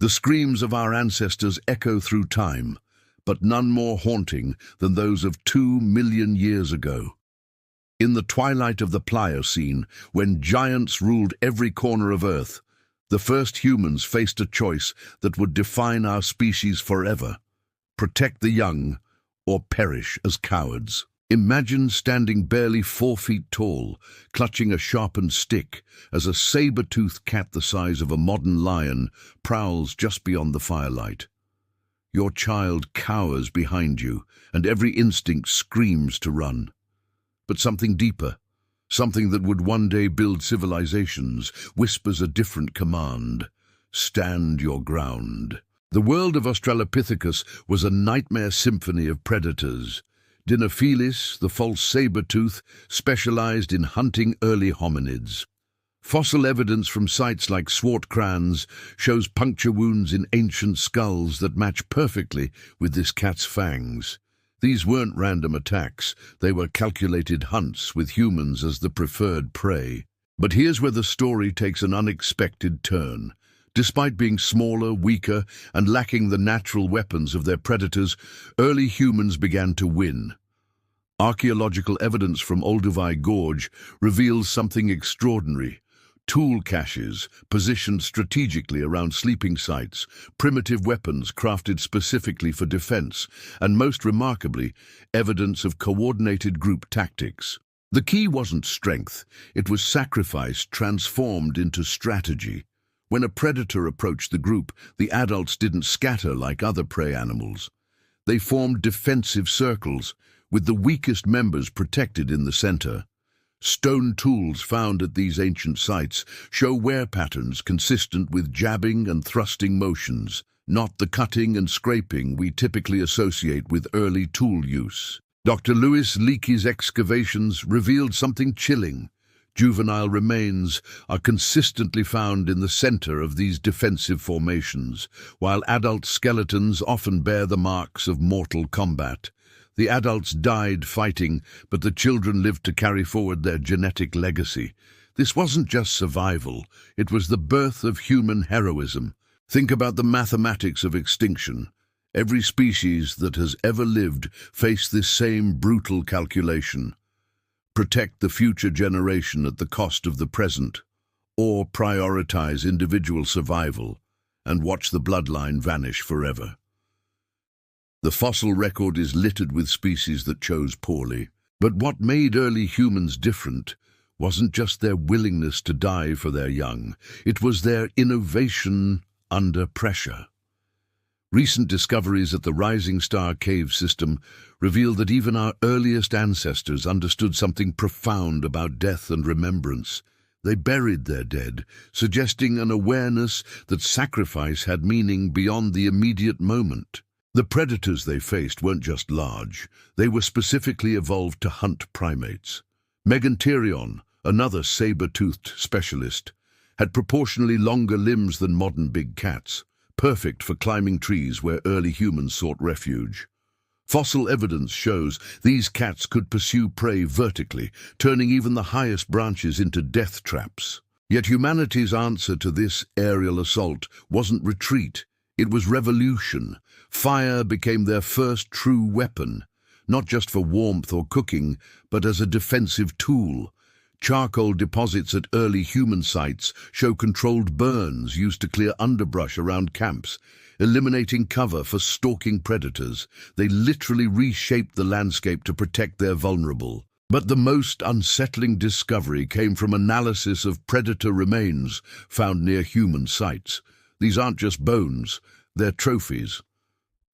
The screams of our ancestors echo through time, but none more haunting than those of 2 million years ago. In the twilight of the Pliocene, when giants ruled every corner of Earth, the first humans faced a choice that would define our species forever: protect the young or perish as cowards. Imagine standing barely 4 feet tall, clutching a sharpened stick, as a saber-toothed cat the size of a modern lion prowls just beyond the firelight. Your child cowers behind you, and every instinct screams to run. But something deeper, something that would one day build civilizations, whispers a different command: stand your ground. The world of Australopithecus was a nightmare symphony of predators. Dinophilis, the false saber-tooth, specialized in hunting early hominids. Fossil evidence from sites like Swartkrans shows puncture wounds in ancient skulls that match perfectly with this cat's fangs. These weren't random attacks, they were calculated hunts with humans as the preferred prey. But here's where the story takes an unexpected turn. Despite being smaller, weaker, and lacking the natural weapons of their predators, early humans began to win. Archaeological evidence from Olduvai Gorge reveals something extraordinary. Tool caches positioned strategically around sleeping sites, primitive weapons crafted specifically for defense, and most remarkably, evidence of coordinated group tactics. The key wasn't strength, it was sacrifice transformed into strategy. When a predator approached the group, the adults didn't scatter like other prey animals. They formed defensive circles, with the weakest members protected in the center. Stone tools found at these ancient sites show wear patterns consistent with jabbing and thrusting motions, not the cutting and scraping we typically associate with early tool use. Dr. Louis Leakey's excavations revealed something chilling. Juvenile remains are consistently found in the center of these defensive formations, while adult skeletons often bear the marks of mortal combat. The adults died fighting, but the children lived to carry forward their genetic legacy. This wasn't just survival, it was the birth of human heroism. Think about the mathematics of extinction. Every species that has ever lived faced this same brutal calculation: protect the future generation at the cost of the present, or prioritize individual survival and watch the bloodline vanish forever. The fossil record is littered with species that chose poorly. But what made early humans different wasn't just their willingness to die for their young, it was their innovation under pressure. Recent discoveries at the Rising Star Cave system reveal that even our earliest ancestors understood something profound about death and remembrance. They buried their dead, suggesting an awareness that sacrifice had meaning beyond the immediate moment. The predators they faced weren't just large, they were specifically evolved to hunt primates. Meganterion, another saber-toothed specialist, had proportionally longer limbs than modern big cats, perfect for climbing trees where early humans sought refuge. Fossil evidence shows these cats could pursue prey vertically, turning even the highest branches into death traps. Yet humanity's answer to this aerial assault wasn't retreat, it was revolution. Fire became their first true weapon, not just for warmth or cooking, but as a defensive tool. Charcoal deposits at early human sites show controlled burns used to clear underbrush around camps, eliminating cover for stalking predators. They literally reshaped the landscape to protect their vulnerable. But the most unsettling discovery came from analysis of predator remains found near human sites. These aren't just bones, they're trophies.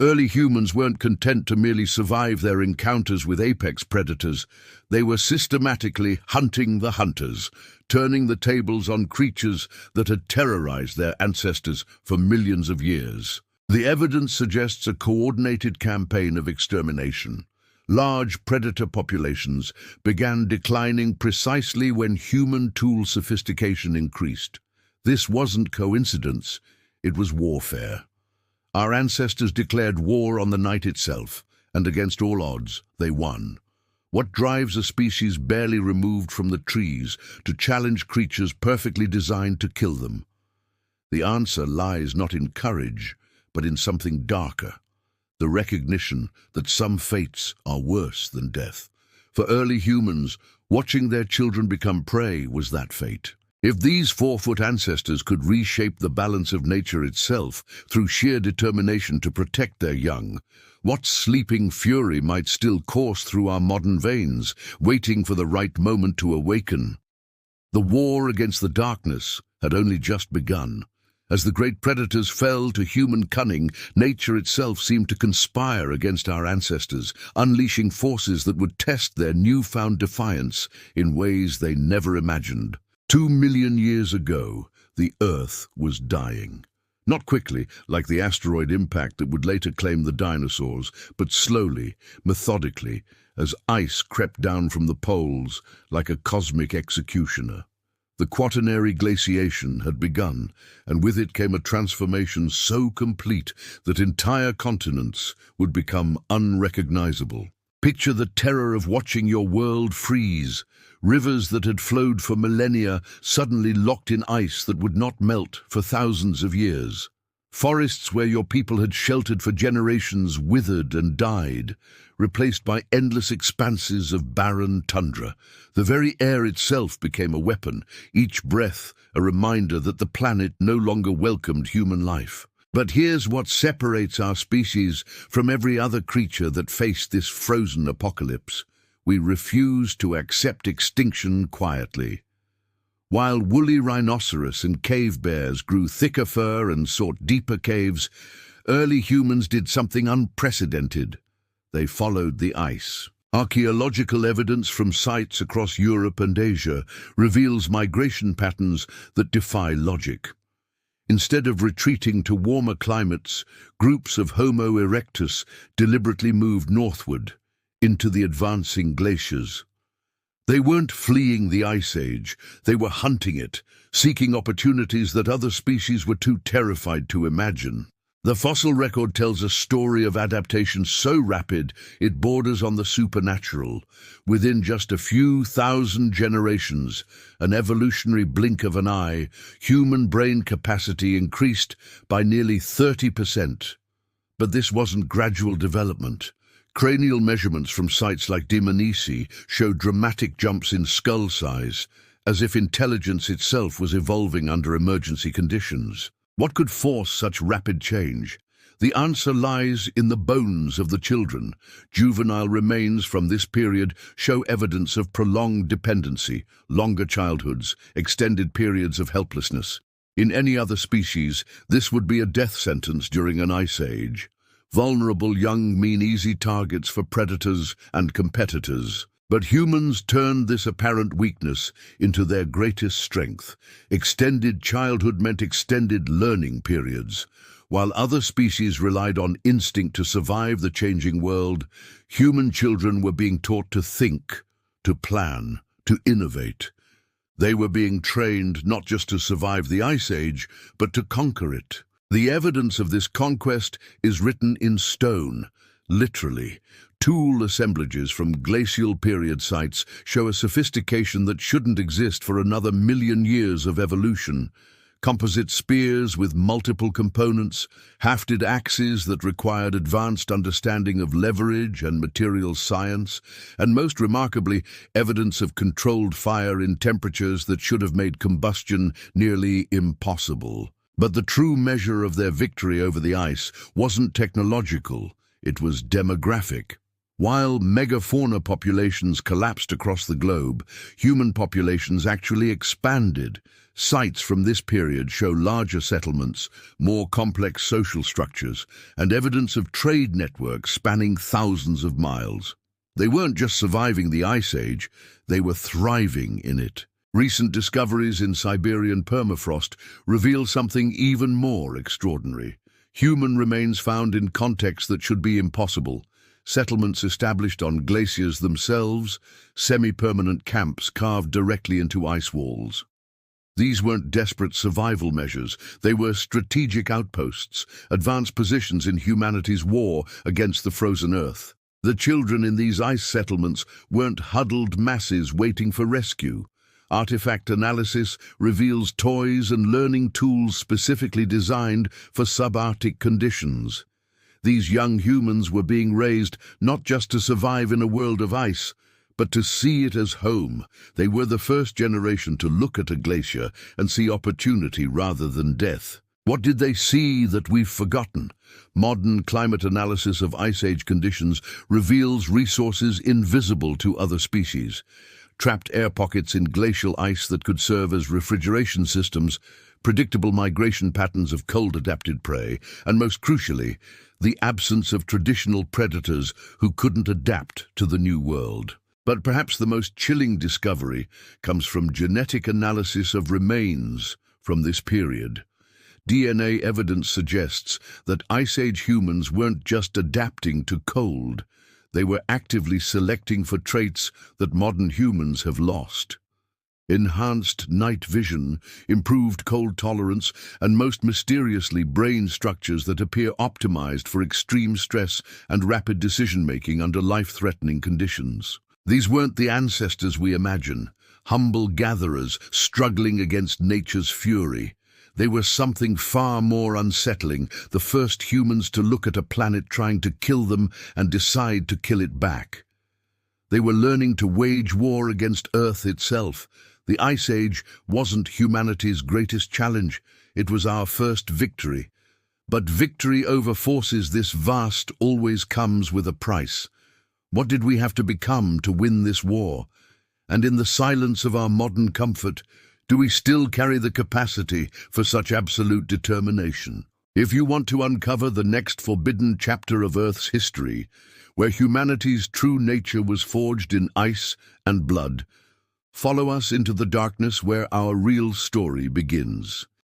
Early humans weren't content to merely survive their encounters with apex predators. They were systematically hunting the hunters, turning the tables on creatures that had terrorized their ancestors for millions of years. The evidence suggests a coordinated campaign of extermination. Large predator populations began declining precisely when human tool sophistication increased. This wasn't coincidence, it was warfare. Our ancestors declared war on the night itself, and against all odds, they won. What drives a species barely removed from the trees to challenge creatures perfectly designed to kill them? The answer lies not in courage, but in something darker, the recognition that some fates are worse than death. For early humans, watching their children become prey was that fate. If these 4-foot ancestors could reshape the balance of nature itself through sheer determination to protect their young, what sleeping fury might still course through our modern veins, waiting for the right moment to awaken? The war against the darkness had only just begun. As the great predators fell to human cunning, nature itself seemed to conspire against our ancestors, unleashing forces that would test their newfound defiance in ways they never imagined. 2 million years ago, the Earth was dying. Not quickly, like the asteroid impact that would later claim the dinosaurs, but slowly, methodically, as ice crept down from the poles like a cosmic executioner. The Quaternary glaciation had begun, and with it came a transformation so complete that entire continents would become unrecognizable. Picture the terror of watching your world freeze. Rivers that had flowed for millennia suddenly locked in ice that would not melt for thousands of years. Forests where your people had sheltered for generations withered and died, replaced by endless expanses of barren tundra. The very air itself became a weapon, each breath a reminder that the planet no longer welcomed human life. But here's what separates our species from every other creature that faced this frozen apocalypse. We refuse to accept extinction quietly. While woolly rhinoceros and cave bears grew thicker fur and sought deeper caves, early humans did something unprecedented. They followed the ice. Archaeological evidence from sites across Europe and Asia reveals migration patterns that defy logic. Instead of retreating to warmer climates, groups of Homo erectus deliberately moved northward, into the advancing glaciers. They weren't fleeing the Ice Age, they were hunting it, seeking opportunities that other species were too terrified to imagine. The fossil record tells a story of adaptation so rapid it borders on the supernatural. Within just a few thousand generations, an evolutionary blink of an eye, human brain capacity increased by nearly 30%. But this wasn't gradual development. Cranial measurements from sites like Dmanisi showed dramatic jumps in skull size, as if intelligence itself was evolving under emergency conditions. What could force such rapid change? The answer lies in the bones of the children. Juvenile remains from this period show evidence of prolonged dependency, longer childhoods, extended periods of helplessness. In any other species, this would be a death sentence during an ice age. Vulnerable young mean easy targets for predators and competitors. But humans turned this apparent weakness into their greatest strength. Extended childhood meant extended learning periods. While other species relied on instinct to survive the changing world, human children were being taught to think, to plan, to innovate. They were being trained not just to survive the Ice Age, but to conquer it. The evidence of this conquest is written in stone, literally. Tool assemblages from glacial period sites show a sophistication that shouldn't exist for another million years of evolution. Composite spears with multiple components, hafted axes that required advanced understanding of leverage and material science, and most remarkably, evidence of controlled fire in temperatures that should have made combustion nearly impossible. But the true measure of their victory over the ice wasn't technological, it was demographic. While megafauna populations collapsed across the globe, human populations actually expanded. Sites from this period show larger settlements, more complex social structures, and evidence of trade networks spanning thousands of miles. They weren't just surviving the Ice Age, they were thriving in it. Recent discoveries in Siberian permafrost reveal something even more extraordinary. Human remains found in contexts that should be impossible. Settlements established on glaciers themselves, semi-permanent camps carved directly into ice walls. These weren't desperate survival measures, they were strategic outposts, advanced positions in humanity's war against the frozen Earth. The children in these ice settlements weren't huddled masses waiting for rescue. Artifact analysis reveals toys and learning tools specifically designed for subarctic conditions. These young humans were being raised not just to survive in a world of ice, but to see it as home. They were the first generation to look at a glacier and see opportunity rather than death. What did they see that we've forgotten? Modern climate analysis of Ice Age conditions reveals resources invisible to other species. Trapped air pockets in glacial ice that could serve as refrigeration systems, predictable migration patterns of cold-adapted prey, and most crucially, the absence of traditional predators who couldn't adapt to the new world. But perhaps the most chilling discovery comes from genetic analysis of remains from this period. DNA evidence suggests that Ice Age humans weren't just adapting to cold, they were actively selecting for traits that modern humans have lost. Enhanced night vision, improved cold tolerance, and most mysteriously brain structures that appear optimized for extreme stress and rapid decision-making under life-threatening conditions. These weren't the ancestors we imagine, humble gatherers struggling against nature's fury. They were something far more unsettling, the first humans to look at a planet trying to kill them and decide to kill it back. They were learning to wage war against Earth itself. The Ice Age wasn't humanity's greatest challenge, it was our first victory. But victory over forces this vast always comes with a price. What did we have to become to win this war? And in the silence of our modern comfort, do we still carry the capacity for such absolute determination? If you want to uncover the next forbidden chapter of Earth's history, where humanity's true nature was forged in ice and blood, follow us into the darkness where our real story begins.